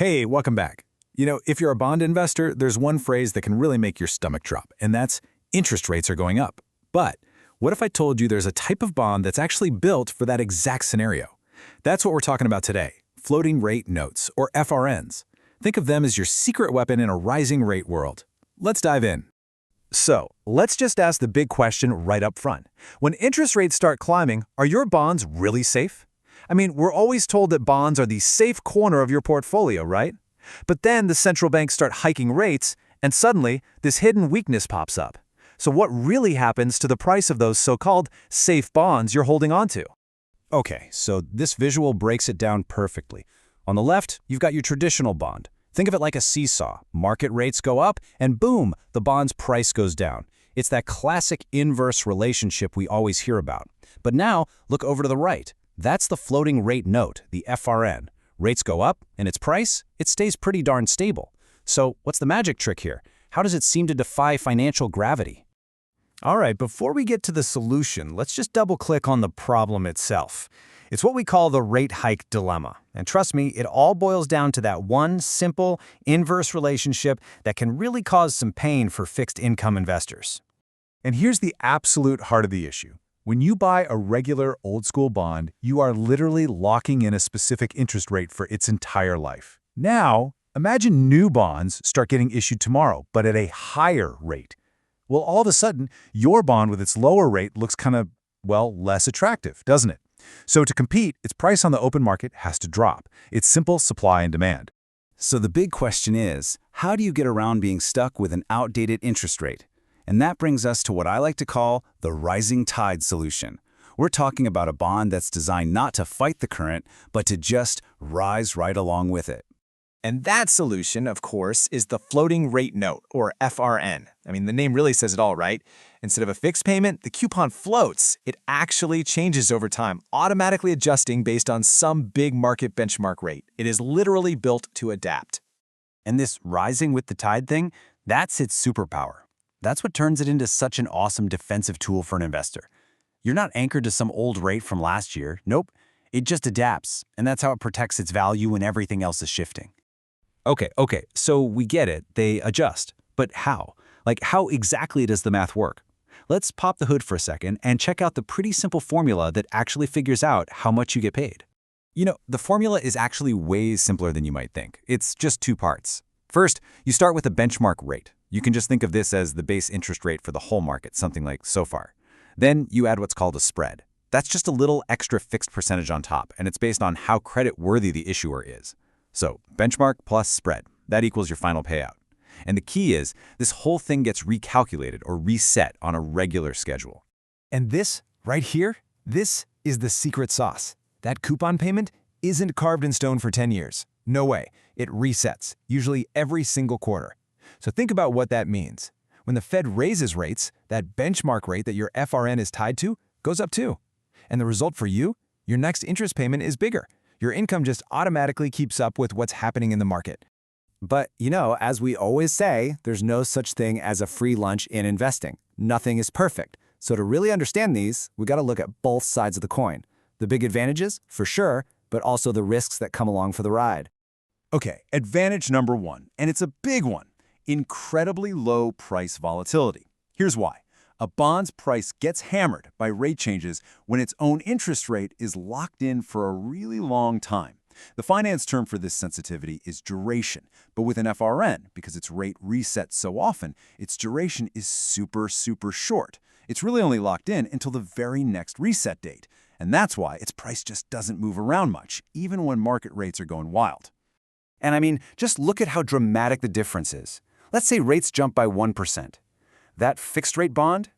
Hey, welcome back. If you're a bond investor, there's one phrase that can really make your stomach drop, and that's interest rates are going up. But what if I told you there's a type of bond that's actually built for that exact scenario? That's what we're talking about today, floating rate notes, or FRNs. Think of them as your secret weapon in a rising rate world. Let's dive in. So, let's just ask the big question right up front. When interest rates start climbing, are your bonds really safe? We're always told that bonds are the safe corner of your portfolio, right? But then the central banks start hiking rates, and suddenly, this hidden weakness pops up. So what really happens to the price of those so-called safe bonds you're holding onto? Okay, so this visual breaks it down perfectly. On the left, you've got your traditional bond. Think of it like a seesaw. Market rates go up, and boom, the bond's price goes down. It's that classic inverse relationship we always hear about. But now, look over to the right. That's the floating rate note, the FRN. Rates go up, and its price, it stays pretty darn stable. So what's the magic trick here? How does it seem to defy financial gravity? All right, before we get to the solution, let's just double-click on the problem itself. It's what we call the rate hike dilemma. And trust me, it all boils down to that one simple, inverse relationship that can really cause some pain for fixed income investors. And here's the absolute heart of the issue. When you buy a regular old-school bond, you are literally locking in a specific interest rate for its entire life. Now, imagine new bonds start getting issued tomorrow, but at a higher rate. Well, all of a sudden, your bond with its lower rate looks kind of, less attractive, doesn't it? So to compete, its price on the open market has to drop. It's simple supply and demand. So the big question is, how do you get around being stuck with an outdated interest rate? And that brings us to what I like to call the rising tide solution. We're talking about a bond that's designed not to fight the current, but to just rise right along with it. And that solution, of course, is the floating rate note, or FRN. The name really says it all, right? Instead of a fixed payment, the coupon floats. It actually changes over time, automatically adjusting based on some big market benchmark rate. It is literally built to adapt. And this rising with the tide thing, that's its superpower. That's what turns it into such an awesome defensive tool for an investor. You're not anchored to some old rate from last year. Nope. It just adapts, and that's how it protects its value when everything else is shifting. Okay, so we get it. They adjust. But how? How exactly does the math work? Let's pop the hood for a second and check out the pretty simple formula that actually figures out how much you get paid. The formula is actually way simpler than you might think. It's just two parts. First, you start with a benchmark rate. You can just think of this as the base interest rate for the whole market, something like SOFR. Then you add what's called a spread. That's just a little extra fixed percentage on top, and it's based on how credit-worthy the issuer is. So benchmark plus spread, that equals your final payout. And the key is, this whole thing gets recalculated or reset on a regular schedule. And this, right here, this is the secret sauce. That coupon payment isn't carved in stone for 10 years. No way. It resets, usually every single quarter. So think about what that means. When the Fed raises rates, that benchmark rate that your FRN is tied to goes up too. And the result for you? Your next interest payment is bigger. Your income just automatically keeps up with what's happening in the market. But, as we always say, there's no such thing as a free lunch in investing. Nothing is perfect. So to really understand these, we got to look at both sides of the coin. The big advantages, for sure, but also the risks that come along for the ride. Okay, advantage number one, and it's a big one. Incredibly low price volatility. Here's why. A bond's price gets hammered by rate changes when its own interest rate is locked in for a really long time. The finance term for this sensitivity is duration, but with an FRN, because its rate resets so often, its duration is super short. It's really only locked in until the very next reset date, and that's why its price just doesn't move around much, even when market rates are going wild. And just look at how dramatic the difference is. Let's say rates jump by 1%. That fixed-rate bond?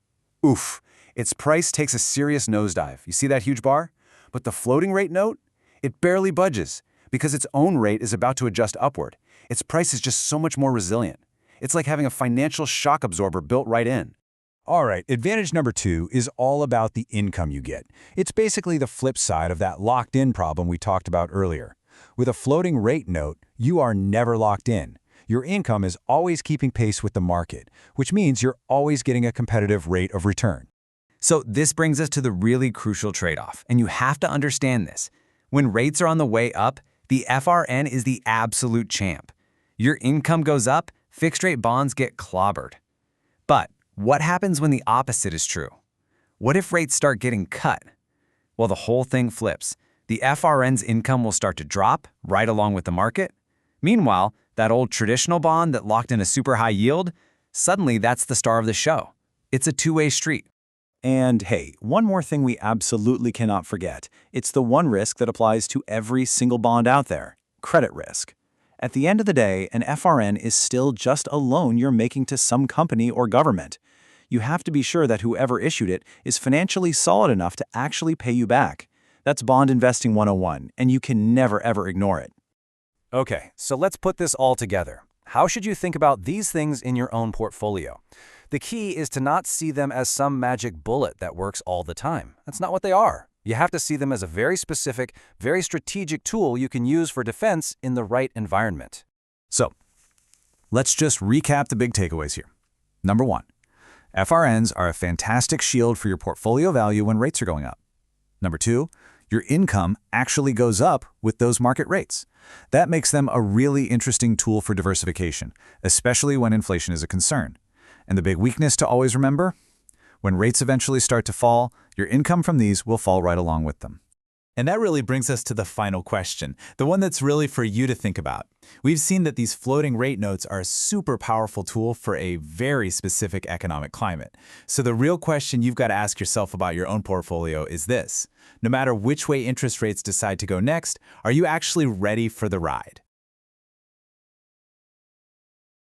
Oof, its price takes a serious nosedive. You see that huge bar? But the floating-rate note? It barely budges because its own rate is about to adjust upward. Its price is just so much more resilient. It's like having a financial shock absorber built right in. All right, advantage number two is all about the income you get. It's basically the flip side of that locked-in problem we talked about earlier. With a floating rate note, you are never locked in. Your income is always keeping pace with the market, which means you're always getting a competitive rate of return. So this brings us to the really crucial trade-off, and you have to understand this. When rates are on the way up, The FRN is the absolute champ. Your income goes up, fixed-rate bonds get clobbered. But what happens when the opposite is true? What if rates start getting cut? Well, the whole thing flips. The FRN's income will start to drop right along with the market. Meanwhile, that old traditional bond that locked in a super high yield, suddenly that's the star of the show. It's a two-way street. And hey, one more thing we absolutely cannot forget. It's the one risk that applies to every single bond out there: credit risk. At the end of the day, an FRN is still just a loan you're making to some company or government. You have to be sure that whoever issued it is financially solid enough to actually pay you back. That's Bond Investing 101, and you can never ever ignore it. Okay, so let's put this all together. How should you think about these things in your own portfolio? The key is to not see them as some magic bullet that works all the time. That's not what they are. You have to see them as a very specific, very strategic tool you can use for defense in the right environment. So, let's just recap the big takeaways here. Number 1, FRNs are a fantastic shield for your portfolio value when rates are going up. Number 2, your income actually goes up with those market rates. That makes them a really interesting tool for diversification, especially when inflation is a concern. And the big weakness to always remember? When rates eventually start to fall, your income from these will fall right along with them. And that really brings us to the final question, the one that's really for you to think about. We've seen that these floating rate notes are a super powerful tool for a very specific economic climate. So the real question you've got to ask yourself about your own portfolio is this: no matter which way interest rates decide to go next, are you actually ready for the ride?